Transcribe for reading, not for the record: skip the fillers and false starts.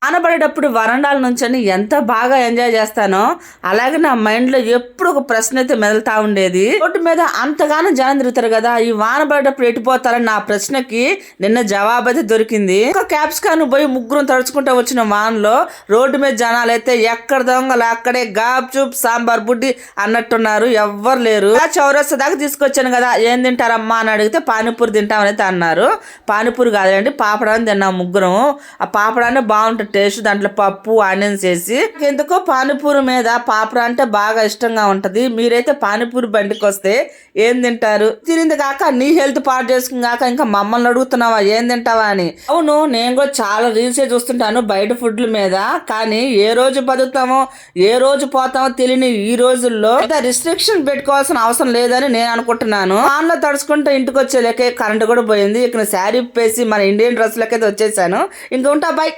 ఆనబడేటప్పుడు వరండాల నుంచని ఎంత బాగా ఎంజాయ్ చేస్తానో అలాగే నా మైండ్ లో ఎప్పుడు ఒక ప్రశ్న అయితే మెదులుతా ఉండేది. రోడ్డు మీద అంతగానో జనం తిరుగుతారు కదా, ఈ వాన పడేటప్పుడు ఎటుపోతారని నా ప్రశ్నకి నిన్న జవాబు అయితే దొరికింది. ఒక క్యాప్సికాన్ పోయి ముగ్గురు తడుచుకుంటూ వచ్చిన వానలో రోడ్డు మీద జనాలు అయితే ఎక్కడ దొంగలు అక్కడే గాబ్ చూప్ సాంబార్ బుడ్డి అన్నట్టున్నారు, ఎవ్వరు లేరు. చౌరస్తా దాకా తీసుకొచ్చాను కదా, ఏం తింటారమ్మా అని అడిగితే పానీపూరి తింటామని అన్నారు. పానీపూరి కాదండి, పాపడాన్ని తిన్నాం ముగ్గురం. ఆ పాపడాన్ని బాగుంటుంది టేస్ట్, దాంట్లో పప్పు ఆనియన్స్ వేసి. ఎందుకో పానీపూరి మీద పాపడ అంటే బాగా ఇష్టంగా ఉంటది. మీరైతే పానీపూరి బండికి వస్తే ఏం తింటారు? తినింది కాక నీ హెల్త్ పాడు చేసుకుని కాక ఇంకా మమ్మల్ని అడుగుతున్నావా ఏం తింటావా అని. అవును, నేను కూడా చాలా రీల్సే చూస్తుంటాను బయట ఫుడ్ల మీద, కానీ ఏ రోజు బతుకుతామో ఏ రోజు పోతామో తెలియని ఈ రోజుల్లో రిస్ట్రిక్షన్ పెట్టుకోవాల్సిన అవసరం లేదని నేను అనుకుంటున్నాను. ఆన్లో తడుచుకుంటే ఇంటికి వచ్చేలేకే కరెంట్ కూడా పోయింది. ఇక్కడ శారీ పేసి మన ఇండియన్ డ్రెస్ లకైతే వచ్చేసాను. ఇంకా ఉంటా, బై.